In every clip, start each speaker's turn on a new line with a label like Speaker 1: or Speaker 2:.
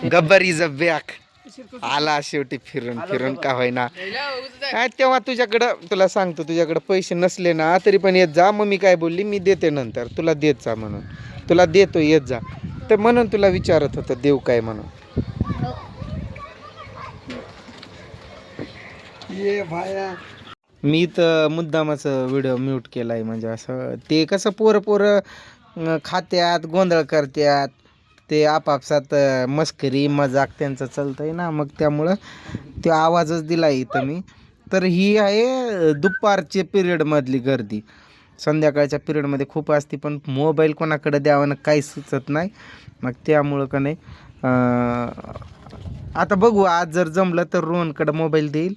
Speaker 1: Gabbar is a back. आला शेवटी फिरून फिरून का होईना. काय तेव्हा तुझ्याकडं तुला सांगतो तुझ्याकडं पैसे नसले ना तरी पण येत जा. मग मी काय बोलली मी देते नंतर तुला देत जा म्हणून. तुला देतो येत जा. तर म्हणून तुला विचारत होतं देऊ काय म्हणून. ये भाया मी तर मुद्दामाचं व्हिडिओ म्यूट केलाय. म्हणजे असं ते कसं पोरं खात्यात गोंधळ करत्यात. ते आपापसात मस्करी मजाक त्यांचं चालतंय ना. मग त्यामुळं ते आवाजच दिला इथं मी. तर ही आहे दुपारच्या पिरियडमधली गर्दी. संध्याकाळच्या पिरियडमध्ये खूप असते पण मोबाईल कोणाकडे द्यावं ना काही सुचत नाही. मग त्यामुळं का नाही आता बघू आज जर जमलं तर रोहनकडं मोबाईल देईल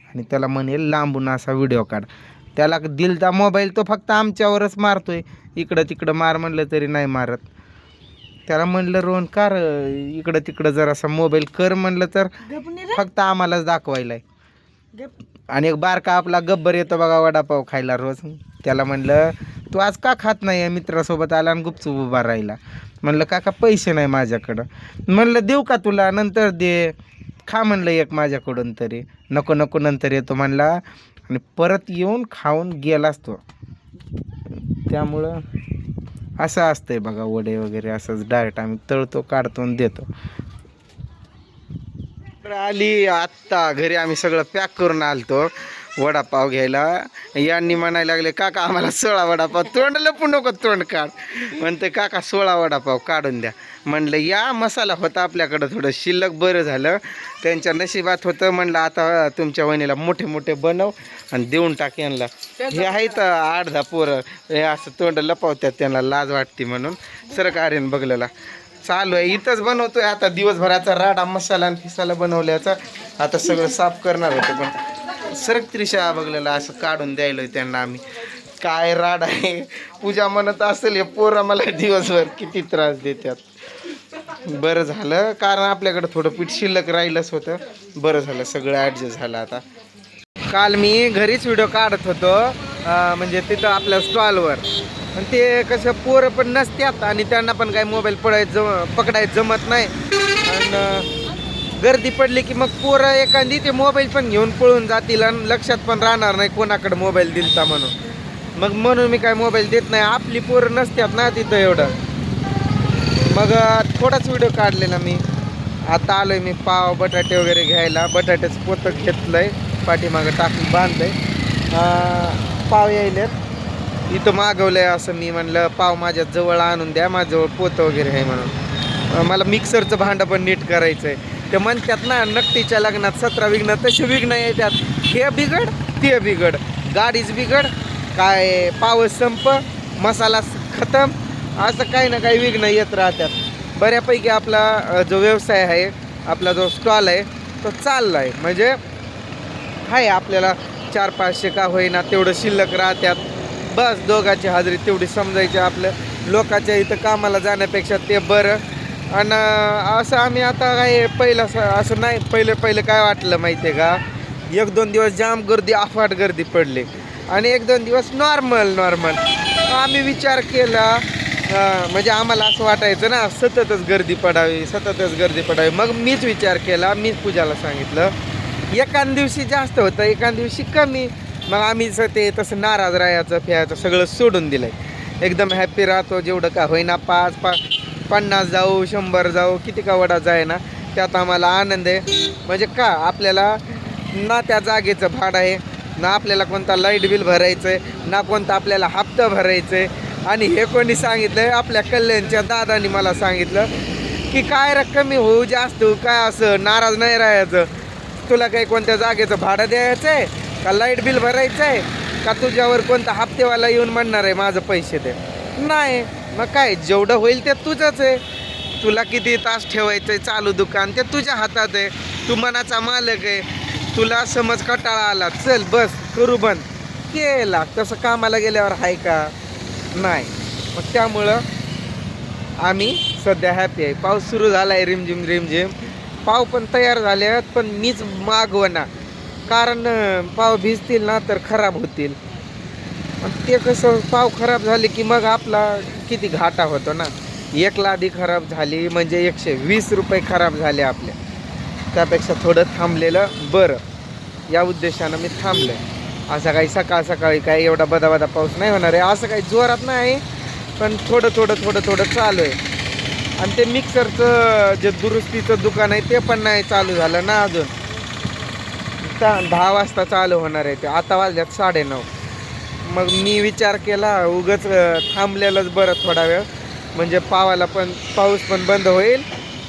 Speaker 1: आणि त्याला म्हणेल लांबून असा व्हिडिओ काढ. त्याला दिलता मोबाईल तो फक्त आमच्यावरच मारतोय. इकडं तिकडं मार म्हणलं तरी नाही मारत. त्याला म्हणलं रोहन कार इकडं तिकडं जर असा मोबाईल कर म्हणलं तर फक्त आम्हालाच दाखवायलाय. आणि एक बारका आपला गब्बर येतो बघा वडापाव खायला रोज. त्याला म्हणलं तू आज का खात नाही. मित्रासोबत आला आणि गुपचूप उभा राहिला. म्हणलं काका पैसे नाही माझ्याकडं. म्हणलं देऊ का तुला नंतर दे. खा म्हणलं एक माझ्याकडून तरी. नको नको नंतर येतो म्हणला आणि परत येऊन खाऊन गेलाच तो. त्यामुळं असं असतंय बघा वडे वगैरे असंच डायरेक्ट आम्ही तळतो काढतो आणि देतो. आली आत्ता घरी आम्ही सगळं पॅक करून आलतो वडापाव घ्यायला. यांनी म्हणायला लागले काका आम्हाला 16 वडापाव. तोंड लपू नको तोंड काढ म्हणते काका 16 वडापाव काढून द्या. म्हणलं या मसाला होता आपल्याकडं थोडं शिल्लक बरं झालं. त्यांच्या नशिबात होतं. म्हणलं आता तुमच्या वहिनीला मोठे मोठे बनव आणि देऊन टाक यांना. हे आहेत 8-10 पोरं हे असं तोंड लपवतात त्यांना लाज वाटते म्हणून. सरकारीन बघलेला चालू आहे इथंच बनवतोय. आता दिवसभराचा राडा मसाला आणि फिसाला बनवल्याचा आता सगळं साफ करणार होतं पण सरक त्रिशा बघलेला असं काढून द्यायलोय त्यांना आम्ही. काय राडा आहे. पूजा म्हणत असेल हे पोरं मला दिवसभर किती त्रास देतात. बरं झालं कारण आपल्याकडं थोडं पीठ शिल्लक राहिलंच होतं. बरं झालं सगळं ॲडजस्ट झालं आता. काल मी घरीच व्हिडिओ काढत होतो म्हणजे तिथं आपल्या स्टॉलवर. आणि ते कसं पोरं पण नसतात आणि त्यांना पण काही मोबाईल पकडायचं जमत नाही. आणि गर्दी पडली की मग पोरं एखादी ते मोबाईल पण घेऊन पळून जातील आणि लक्षात पण राहणार नाही कोणाकडे मोबाईल दिलता म्हणून. मग म्हणून मी काय मोबाईल देत नाही. आपली पोरं नसतात ना तिथं एवढं. मग थोडाच व्हिडिओ काढलेला मी. आता आलोय मी पाव बटाटे वगैरे घ्यायला. बटाट्याचं पोतं घेतलंय पाठीमागं टाकून बांधलंय. पाव यायलेत इथं मागवलंय असं. मी म्हणलं पाव माझ्या जवळ आणून द्या माझ्याजवळ पोतं वगैरे आहे म्हणून. मला मिक्सरचं भांडं पण नीट करायचं आहे. ते म्हणतात ना नकटीच्या लग्नात 17 विघ्न तसे विघ्न येतात. हे बिघड ते बिघड गाडीच बिघड काय पावस संप मसाला खतम असं काही ना काही विघ्न येत राहतात. बऱ्यापैकी आपला जो व्यवसाय आहे आपला जो स्टॉल आहे तो चालला आहे. म्हणजे आहे आपल्याला 400-500 का होईना तेवढं शिल्लक राहतात. बस दोघांची हाजरी तेवढी समजायची. आपलं लोकांच्या इथं कामाला जाण्यापेक्षा ते बरं. आणि असं आम्ही आता काय पहिलं असं नाही. पहिले काय वाटलं माहिती आहे का 1-2 दिवस जाम गर्दी अफाट गर्दी पडली आणि 1-2 दिवस नॉर्मल. आम्ही विचार केला म्हणजे आम्हाला असं वाटायचं ना सततच गर्दी पडावी. मग मीच विचार केला. मीच पूजाला सांगितलं एखाद दिवशी जास्त होतं एखाद दिवशी कमी. मग आम्ही ते तसं नाराज राहायचं फिरायचं सगळं सोडून दिलं आहे. एकदम हॅप्पी राहतो. जेवढं का होईना 50 जाऊ 100 जाऊ किती का वडा जाय ना त्यात आम्हाला आनंद आहे. म्हणजे का आपल्याला ना त्या जागेचं भाडं आहे ना आपल्याला कोणता लाईट बिल भरायचं आहे ना कोणता आपल्याला हप्ता भरायचं आहे. आणि हे कोणी सांगितलं आहे आपल्या कल्याणच्या दादानी मला सांगितलं की काय कमी होऊ जास्त होऊ काय असं नाराज नाही राहायचं. तुला काही कोणत्या जागेचं भाडं द्यायचं आहे का लाईट बिल भरायचं आहे का तुझ्यावर कोणता हप्तेवाला येऊन म्हणणार आहे माझं पैसे दे. नाही मग काय जेवढं होईल ते तुझंच आहे. तुला किती तास ठेवायचं आहे चालू दुकान ते तुझ्या हातात आहे. तू मनाचा मालक आहे. तुला समज कटाळा आला चल बस करू बंद केला. तसं कामाला गेल्यावर आहे का नाही. मग त्यामुळं आम्ही सध्या हॅपी आहे. पाऊस सुरू झाला आहे रिमझिम रिमझिम. पाव पण तयार झाले आहेत, पण मीच मागवना, कारण पाव भिजतील ना तर खराब होतील. ते कसं पाव खराब झाले की मग आपला किती घाटा होतो ना. एक लादी खराब झाली म्हणजे 120 रुपये खराब झाले आपल्या. त्यापेक्षा थोडं थांबलेलं बरं, या उद्देशानं मी थांबलं आहे. असं काही सकाळी काही एवढा बदाबदा पाऊस नाही होणार आहे, असं काही जोरात नाही, पण थोडं चालू आहे. आणि ते मिक्सरचं जे दुरुस्तीचं दुकान आहे ते पण नाही चालू झालं ना अजून. 10 वाजता चालू होणार आहे ते, आता वाजल्यात 9:30. मग मी विचार केला उगाच थांबलेलंच बरं थोडा वेळ, म्हणजे पाऊस पण बंद होईल,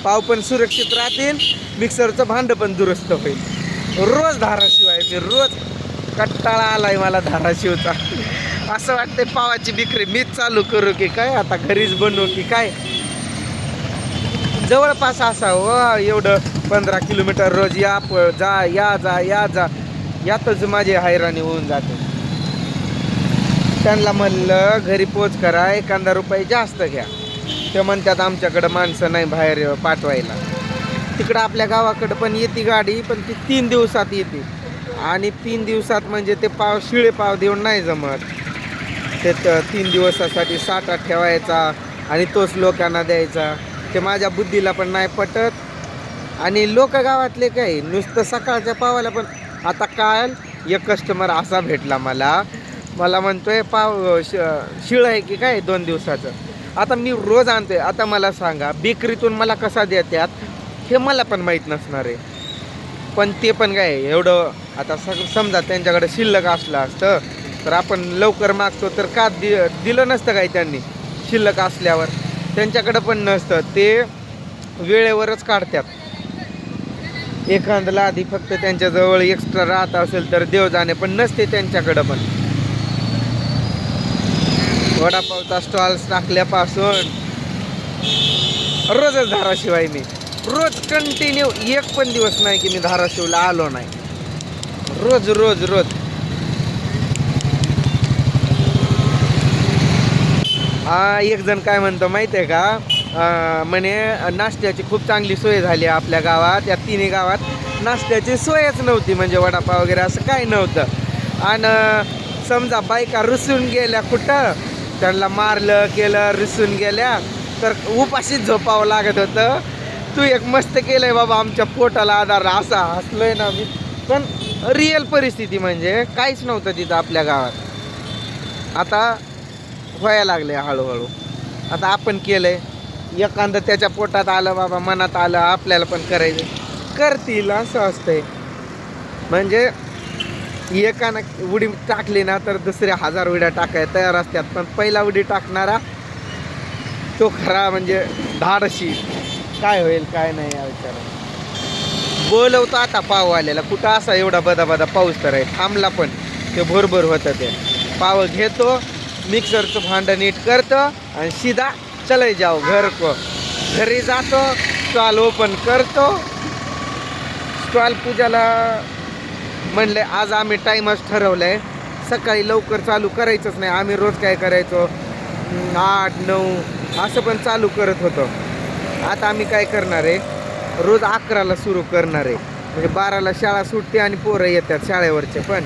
Speaker 1: पाव पण सुरक्षित राहतील, मिक्सरचं भांडं पण दुरुस्त होईल. रोज धाराशिव आहे मी, रोज. कंटाळा आलाय मला धाराशिवचा. असं वाटतंय पावाची विक्री मीच चालू करू की काय, आता घरीच बनवू की काय. जवळपास असावं एवढं 15 किलोमीटर रोज या जा यातच माझी हैराणी होऊन जाते. त्यांना म्हणलं घरी पोच करा, एखादा रुपये जास्त घ्या. ते म्हणतात आमच्याकडं माणसं नाही बाहेर पाठवायला. तिकडं आपल्या गावाकडं पण येते गाडी, पण ती 3 दिवसात येते. आणि 3 दिवसात म्हणजे ते शिळे पाव देऊन नाही जमत. ते 3 दिवसासाठी साठा ठेवायचा आणि तोच लोकांना द्यायचा. ते माझ्या बुद्धीला पण नाही पटत. आणि लोक गावातले काय नुसतं सकाळच्या पावाला पण. आता काल एक कस्टमर असा भेटला मला म्हणतोय पाव शिळ आहे की काय 2 दिवसाचं. आता मी रोज आणतोय. आता मला सांगा बेकरीतून मला कसा देतात हे मला पण माहीत नसणार आहे. पण ते पण काय एवढं, आता समजा त्यांच्याकडे शिल्लक असलं असतं तर आपण लवकर मागतो तर का दिलं नसतं काय त्यांनी. शिल्लक असल्यावर त्यांच्याकडं पण नसतं, ते वेळेवरच काढतात. एखाद्याला आधी फक्त त्यांच्याजवळ एक्स्ट्रा राहत असेल तर देव जाणे, पण नसते त्यांच्याकडं पण. वडापावचा स्टॉल्स टाकल्यापासून रोजच धाराशिव आहे मी. रोज कंटिन्यू, एक पण दिवस नाही की मी धाराशिवला आलो नाही. रोज. एक जण काय म्हणतो माहिती आहे का, म्हणे नाश्त्याची खूप चांगली सोय झाली आपल्या गावात. या 3 गावात नाश्त्याची सोयच नव्हती, म्हणजे वडापाव वगैरे असं काही नव्हतं. आणि समजा बायका रुसून गेल्या कुठं, त्यांना मारलं केलं रुसून गेल्या तर उपाशीच झोपावं लागत होतं. तू एक मस्त केलंय बाबा, आमच्या पोटाला आधार, असा हसलोय ना मी. पण रिअल परिस्थिती म्हणजे काहीच नव्हतं तिथं आपल्या गावात. आता व्हायला लागले हळूहळू. आता आपण केलंय, एखादं त्याच्या पोटात आलं बाबा, मनात आलं आपल्याला पण करायचं, करतील असं असतंय. म्हणजे एकानं उडी टाकली ना तर दुसरे 1000 उड्या टाकाय तयार असतात. पण पहिला उडी टाकणारा तो खरा म्हणजे धाडशी. काय होईल काय नाही या विचारात बोलवतो आता पाव आलेला. कुठं असा एवढा बदा पाऊस तर आहे, थांबला पण ते भरभर होतं. ते पाव घेतो, मिक्सरचं भांडं नीट करतो आणि सीधा चले जाओ घर को. घरी जातो, स्टॉल ओपन करतो. स्टॉल पूजाला म्हणले आज आम्ही टाईमच ठरवलं आहे, सकाळी लवकर चालू करायचंच नाही. आम्ही रोज काय करायचो 8-9 असं पण चालू करत होतो. आता आम्ही काय करणार आहे, रोज 11ला सुरू करणार आहे. म्हणजे 12ला शाळा सुटते आणि पोरं येतात शाळेवरचे पण,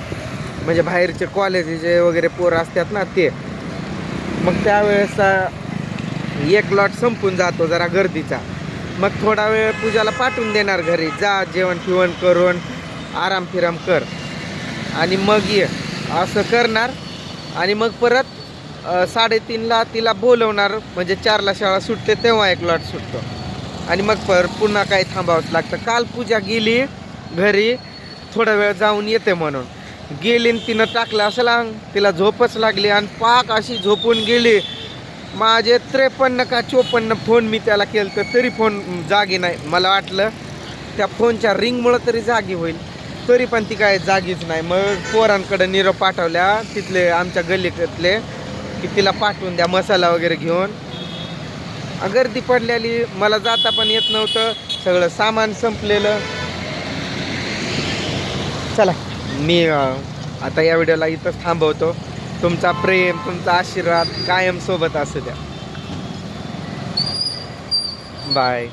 Speaker 1: म्हणजे बाहेरचे कॉलेजचे वगैरे पोरं असतात ना ते. मग त्यावेळेस एक लॉट संपून जातो जरा गर्दीचा. मग थोडा वेळ पूजाला पाठवून देणार घरी, जा जेवण फिवण करून आराम फिराम कर आणि मग ये असं करणार. आणि मग परत 3:30ला तिला बोलवणार, म्हणजे 4ला शाळा सुटते तेव्हा एक लॉट सुटतो. आणि मग पुन्हा काही थांबावंच लागतं. काल पूजा गेली घरी, थोडा वेळ जाऊन येते म्हणून गेली, तिनं टाकलं असं तिला झोपच लागली आणि पाक अशी झोपून गेली. माझे 53 का 54 फोन मी त्याला केलं तर तरी फोन जागी नाही. मला वाटलं त्या फोनच्या रिंगमुळं तरी जागी होईल, तरी पण ती काय जागीच नाही. मग पोरांकडे निरोप पाठवल्या तिथले आमच्या गल्लीतले की तिला पाठवून द्या मसाला वगैरे घेऊन. गर्दी पडलेली, मला जाता पण येत नव्हतं, सगळं सामान संपलेलं. चला मी आता या व्हिडिओला इथंच थांबवतो.
Speaker 2: तुमचा प्रेम, तुमचा आशीर्वाद कायम सोबत असू द्या. बाय.